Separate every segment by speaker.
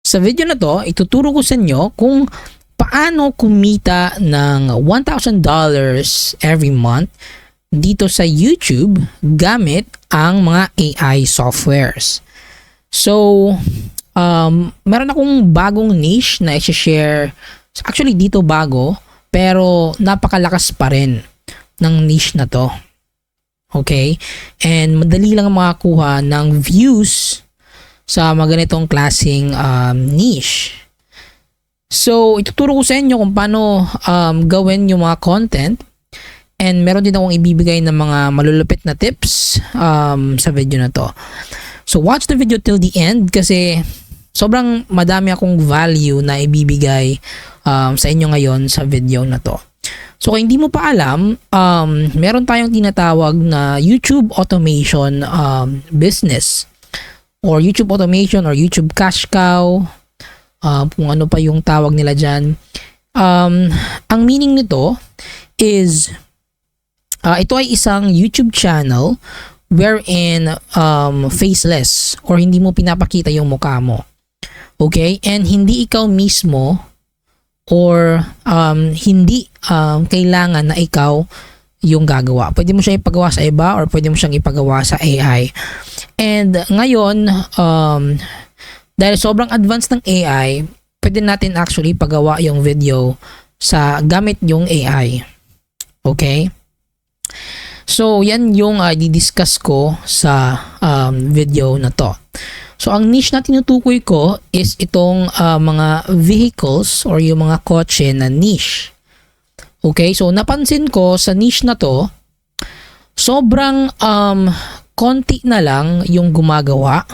Speaker 1: Sa video na to, ituturo ko sa inyo kung paano kumita ng $1,000 every month dito sa YouTube gamit ang mga AI softwares. So, meron akong bagong niche na i-share. Actually, dito bago, pero napakalakas pa rin ng niche na to. Okay? And madali lang makakuha ng views sa mga ganitong klaseng niche. So, ituturo ko sa inyo kung paano gawin yung mga content. And meron din akong ibibigay ng mga malulupit na tips sa video na to. So, watch the video till the end kasi sobrang madami akong value na ibibigay sa inyo ngayon sa video na to. So, kung hindi mo pa alam, meron tayong tinatawag na YouTube automation business or YouTube automation or YouTube cash cow, kung ano pa yung tawag nila dyan. Ang meaning nito is ito ay isang YouTube channel wherein faceless or hindi mo pinapakita yung mukha mo. Okay? And hindi ikaw mismo or hindi kailangan na ikaw yung gagawa. Pwede mo siya ipagawa sa iba or pwede mo siyang ipagawa sa AI. And ngayon, dahil sobrang advanced ng AI, pwede natin actually pagawa yung video sa gamit yung AI. Okay? So, yan yung di-discuss ko sa video na to. So, ang niche na tinutukoy ko is itong mga vehicles or yung mga kotse na niche. Okay? So, napansin ko sa niche na to, sobrang konti na lang yung gumagawa.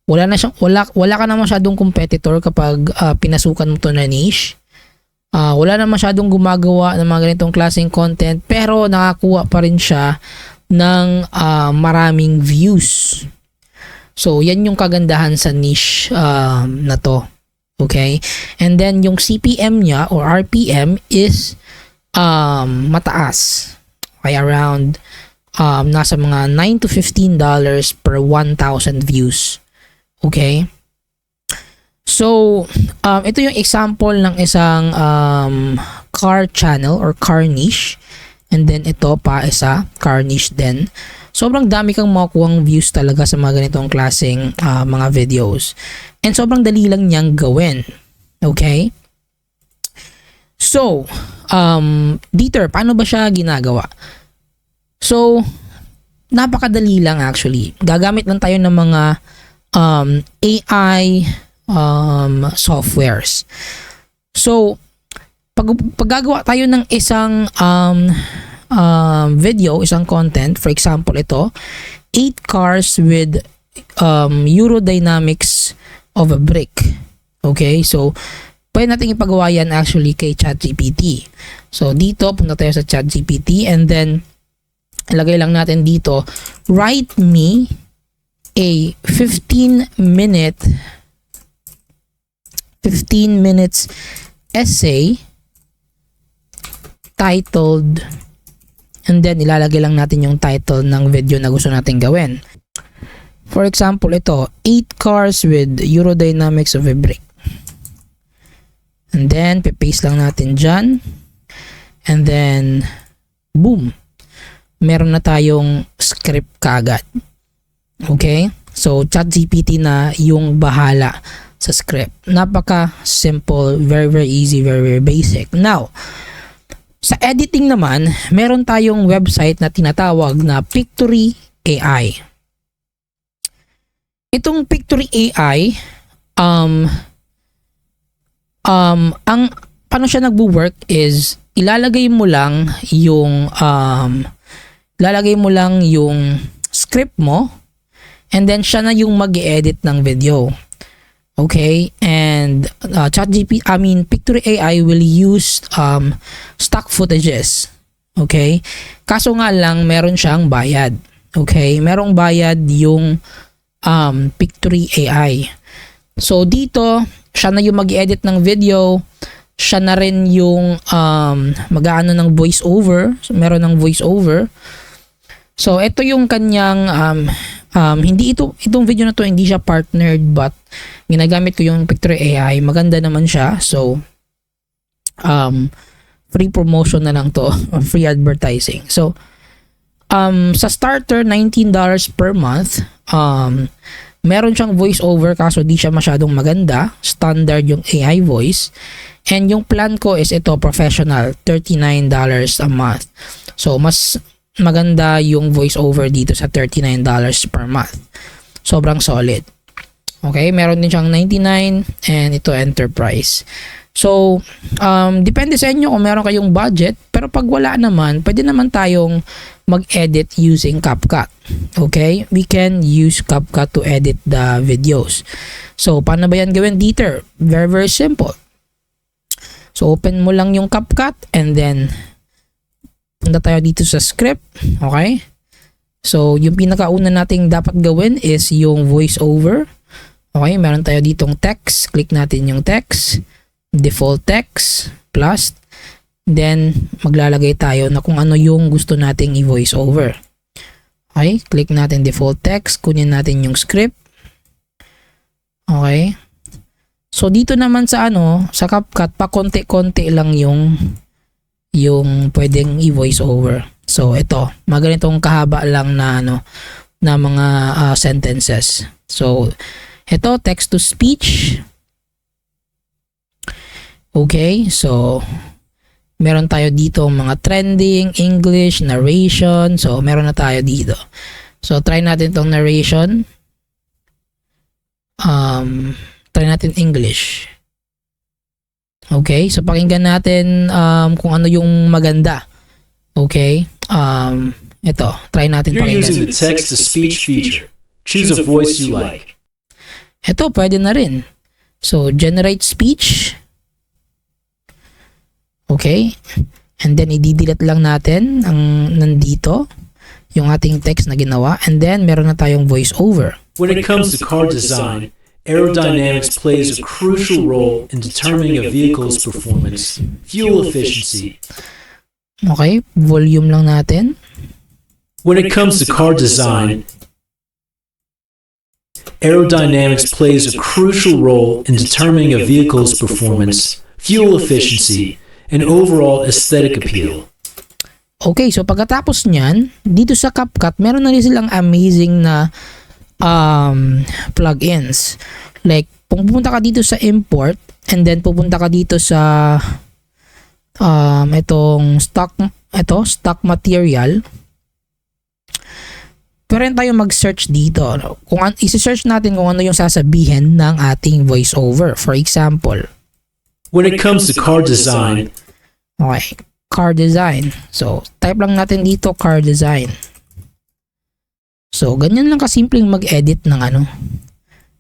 Speaker 1: Wala ka na masyadong competitor kapag pinasukan mo to na niche. Wala na masyadong gumagawa ng mga ganitong klaseng content pero nakakuha pa rin siya ng maraming views. So, yan yung kagandahan sa niche na to. Okay? And then, yung CPM niya or RPM is mataas. Okay, around nasa mga $9 to $15 per 1,000 views. Okay? So, ito yung example ng isang car channel or car niche. And then, ito pa isa, car niche din. Sobrang dami kang makukuhang views talaga sa mga ganitong klaseng mga videos. And sobrang dali lang niyang gawin. Okay? So, Dieter, paano ba siya ginagawa? So, napakadali lang actually. Gagamit lang tayo ng mga AI softwares. So, pag gagawa tayo ng isang video, isang content, for example ito, 8 cars with aerodynamics of a brick. Okay, so pwede natin ipagawa yan actually kay ChatGPT. So dito, punta tayo sa ChatGPT and then ilagay lang natin dito, write me a 15 minutes essay titled, and then ilalagay lang natin yung title ng video na gusto natin gawin. For example, ito, 8 cars with aerodynamics of a brick. And then, paste lang natin dyan. And then, boom. Meron na tayong script kaagad. Okay? So, ChatGPT na yung bahala sa script. Napaka-simple, very, very easy, very, very basic. Now, sa editing naman, meron tayong website na tinatawag na Pictory AI. Itong Pictory AI, ang paano siya nagwo-work is ilalagay mo lang yung script mo and then siya na yung mag-edit ng video. Okay, and Pictory AI will use stock footages. Okay, kaso nga lang meron siyang bayad. Okay, merong bayad yung Pictory AI. So dito, siya na yung mag-edit ng video, siya na rin yung mag-aano ng voice over. So, meron ng voice over. So ito yung kanyang Hindi itong video na to, hindi siya partnered, but ginagamit ko yung Pictory AI. Maganda naman siya. So, free promotion na lang to, free advertising. So, sa starter, $19 per month. Meron siyang voice-over kaso di siya masyadong maganda. Standard yung AI voice. And yung plan ko is ito, professional, $39 a month. So, mas maganda yung voice-over dito sa $39 per month. Sobrang solid. Okay, meron din siyang 99 and ito enterprise. So, depende sa inyo kung meron kayong budget. Pero pag wala naman, pwede naman tayong mag-edit using CapCut. Okay? We can use CapCut to edit the videos. So, paano ba yan gawin dito? Very, very simple. So, open mo lang yung CapCut and then punta tayo dito sa script. Okay? So, yung pinakauna nating dapat gawin is yung voiceover. Okay? Meron tayo ditong text. Click natin yung text. Default text plus. Then, maglalagay tayo na kung ano yung gusto nating i-voice over. Okay? Click natin default text. Kunin natin yung script. Okay? So, dito naman sa sa CapCut, pa konti-konti lang yung pwedeng i-voice over. So, ito. Maganitong kahaba lang na na mga sentences. So, ito, text to speech. Okay? So, meron tayo dito mga trending, English, narration. So, meron na tayo dito. So, try natin tong narration. Try natin English. Okay? So, pakinggan natin kung ano yung maganda. Okay? Ito. Try natin
Speaker 2: You're
Speaker 1: pakinggan.
Speaker 2: using the text-to-speech feature. Choose a voice you like.
Speaker 1: Ito, pwede na rin. So, generate speech. Okay? And then, i-delete lang natin ang nandito, yung ating text na ginawa. And then, meron na tayong voice over.
Speaker 2: When it comes to car design, aerodynamics plays a crucial role in determining a vehicle's performance, fuel efficiency.
Speaker 1: Okay? Volume lang natin.
Speaker 2: When it comes to car design, aerodynamics plays a crucial role in determining a vehicle's performance, fuel efficiency, and overall aesthetic appeal.
Speaker 1: Okay, so pagkatapos niyan, dito sa CapCut, meron na rin silang amazing na plugins. Like, pupunta ka dito sa import and then pupunta ka dito sa itong stock material. Pero rin tayo mag-search dito. Kung isi-search natin kung ano yung sasabihin ng ating voiceover. For example,
Speaker 2: when it comes to car design,
Speaker 1: okay, car design. So, type lang natin dito car design. So, ganyan lang kasimpleng mag-edit ng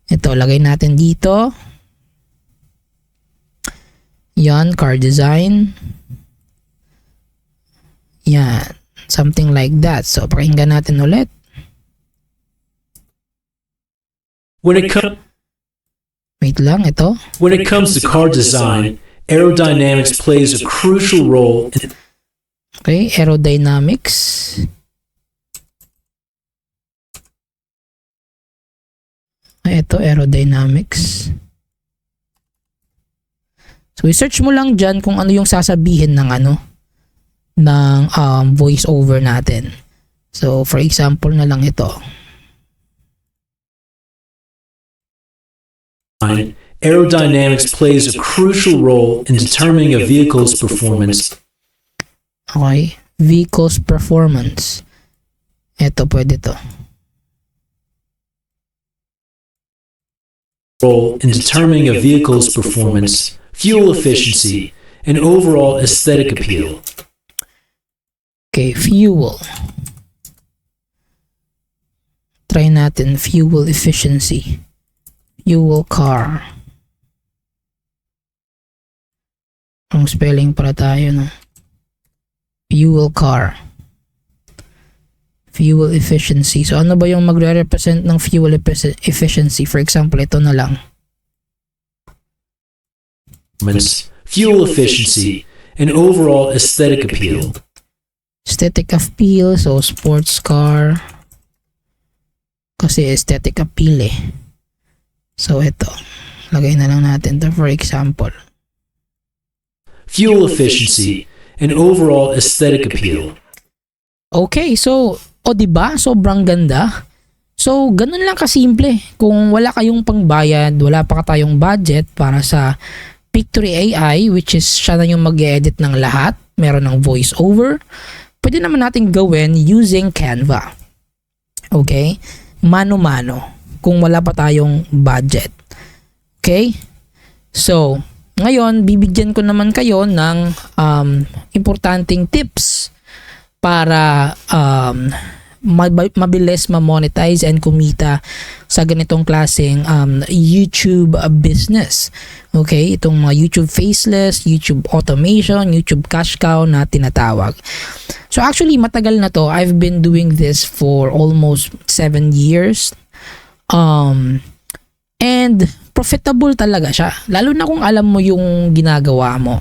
Speaker 1: Ito, lagay natin dito. Yan, car design. Yan, something like that. So, pakinggan natin ulit.
Speaker 2: when it comes
Speaker 1: Wait lang, ito.
Speaker 2: when it comes to car design, aerodynamics plays a crucial role in
Speaker 1: Okay, aerodynamics. Ito, aerodynamics. So, i-search mo lang dyan kung ano yung sasabihin ng ng voice over natin. So, for example na lang ito.
Speaker 2: aerodynamics plays a crucial role in determining a vehicle's performance.
Speaker 1: Okay, vehicle's performance. Ito, pwede to.
Speaker 2: Role in determining a vehicle's performance, fuel efficiency, and overall aesthetic appeal.
Speaker 1: Okay, fuel. Try natin fuel efficiency. Fuel car. Ang spelling para tayo, no? Fuel car. Fuel efficiency. So, ano ba yung magre-represent ng fuel efficiency? For example, ito na lang.
Speaker 2: Fuel efficiency, and overall aesthetic appeal.
Speaker 1: Aesthetic appeal. So, sports car. Kasi aesthetic appeal eh. So ito, lagay na lang natin to for example.
Speaker 2: Fuel efficiency, and overall aesthetic appeal.
Speaker 1: Okay, so, o diba? Sobrang ganda. So, ganun lang kasimple. Kung wala kayong pangbayad, wala pa tayong budget para sa Pictory AI, which is siya na yung mag-edit ng lahat, meron ng voiceover, pwede naman natin gawin using Canva. Okay? Mano-mano. Kung wala pa tayong budget. Okay? So, ngayon, bibigyan ko naman kayo ng importanteng tips para mabilis ma-monetize and kumita sa ganitong klaseng YouTube business. Okay? Itong mga YouTube faceless, YouTube automation, YouTube cash cow na tinatawag. So actually, matagal na to. I've been doing this for almost 7 years. And profitable talaga siya. Lalo na kung alam mo yung ginagawa mo.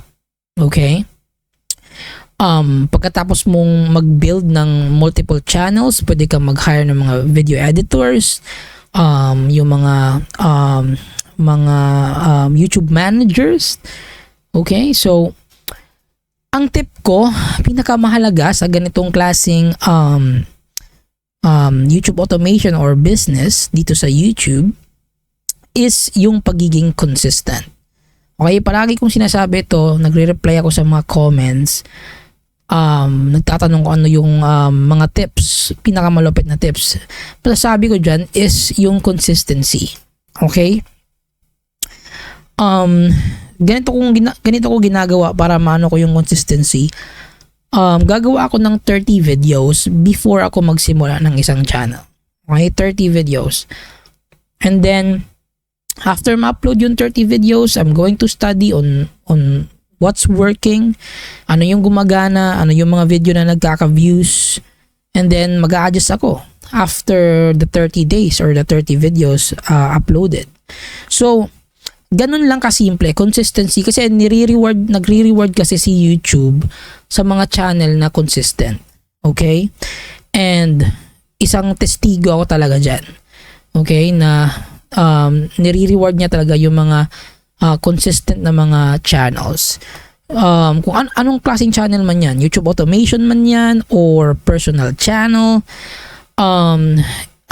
Speaker 1: Okay? Pagkatapos mong mag-build ng multiple channels, pwede kang mag-hire ng mga video editors, yung mga YouTube managers. Okay? So, ang tip ko, pinakamahalaga sa ganitong klaseng YouTube automation or business dito sa YouTube is yung pagiging consistent. Okay, palagi kong sinasabi ito, nagre-reply ako sa mga comments, nagtatanong ko ano yung mga tips, pinakamalupit na tips. Sabi ko dyan is yung consistency. Okay? Ganito ko ginagawa para maano ko yung consistency. Gagawa ako ng 30 videos before ako magsimula ng isang channel. Okay, 30 videos. And then after ma-upload yung 30 videos, I'm going to study on what's working, ano yung gumagana, ano yung mga video na nagkaka-views, and then mag-a-adjust ako after the 30 days or the 30 videos uploaded. So, ganun lang kasimple, consistency, kasi nagre-reward kasi si YouTube sa mga channel na consistent. Okay? And isang testigo ako talaga dyan. Okay? Na nire-reward niya talaga yung mga consistent na mga channels. Kung anong klaseng channel man yan, YouTube automation man yan or personal channel, ang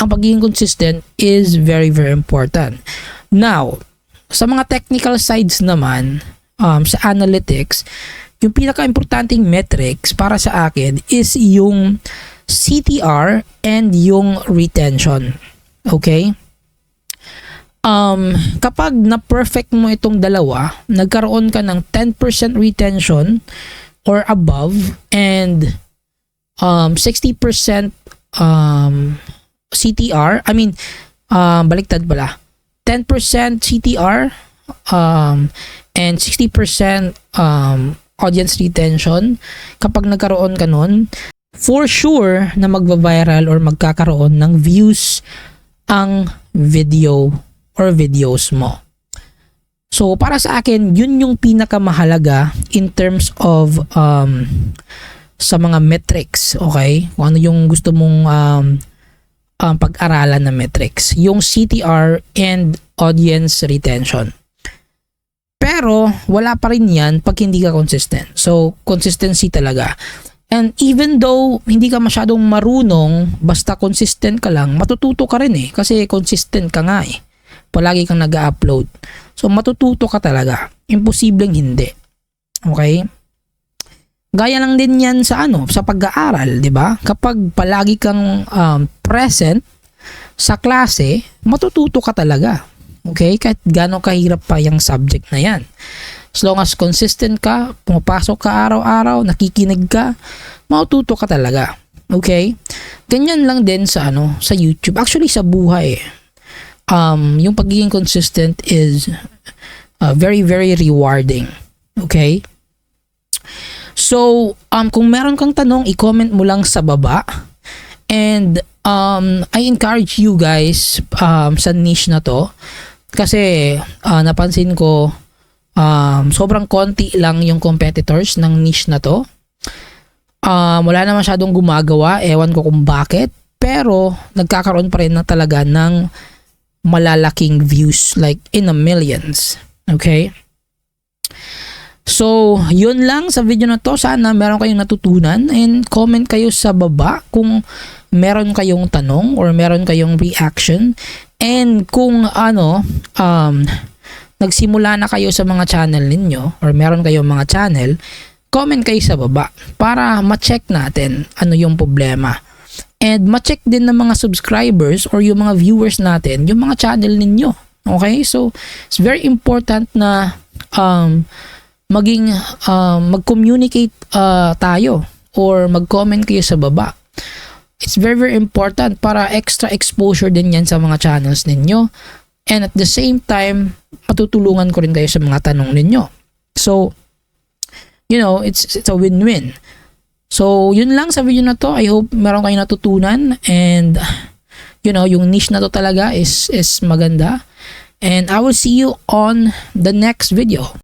Speaker 1: pagiging consistent is very, very important. Now, sa mga technical sides naman, sa analytics, yung pinaka-importanting metrics para sa akin is yung CTR and yung retention. Okay? Kapag na-perfect mo itong dalawa, nagkaroon ka ng 10% retention or above and 60% CTR, baliktad pala, 10% CTR and 60% audience retention. Kapag nagkaroon ka nun, for sure na magva-viral or magkakaroon ng views ang video or videos mo. So, para sa akin, yun yung pinakamahalaga in terms of sa mga metrics, okay? Kung ano yung gusto mong pag-aralan na metrics. Yung CTR and audience retention. Pero, wala pa rin yan pag hindi ka consistent. So, consistency talaga. And even though hindi ka masyadong marunong, basta consistent ka lang, matututo ka rin eh. Kasi consistent ka nga eh. Palagi kang nag-upload. So, matututo ka talaga. Imposibleng hindi. Okay? Gaya lang din yan sa sa pag-aaral, di ba? Kapag palagi kang present sa klase, matututo ka talaga. Okay? Kahit gano'ng kahirap pa yung subject na yan. As long as consistent ka, pumapasok ka araw-araw, nakikinig ka, matututo ka talaga. Okay? Ganyan lang din sa sa YouTube. Actually, sa buhay yung pagiging consistent is very, very rewarding. Okay? So, kung meron kang tanong, i-comment mo lang sa baba. And I encourage you guys sa niche na to. Kasi napansin ko sobrang konti lang yung competitors ng niche na to. Wala na masyadong gumagawa. Ewan ko kung bakit. pero nagkakaroon pa rin na talaga ng malalaking views like in the millions. Okay? So, yun lang sa video na to. Sana meron kayong natutunan, and comment kayo sa baba kung meron kayong tanong or meron kayong reaction, and kung nagsimula na kayo sa mga channel ninyo or meron kayong mga channel, comment kayo sa baba para ma-check natin ano yung problema. And ma-check din ng mga subscribers or yung mga viewers natin yung mga channel ninyo. Okay? So, it's very important na mag-communicate tayo or mag-comment kayo sa baba. It's very, very important para extra exposure din yan sa mga channels ninyo. And at the same time, matutulungan ko rin kayo sa mga tanong ninyo. So, it's a win-win. So, yun lang sa video na to. I hope meron kayong natutunan, and yung niche na to talaga is maganda. And I will see you on the next video.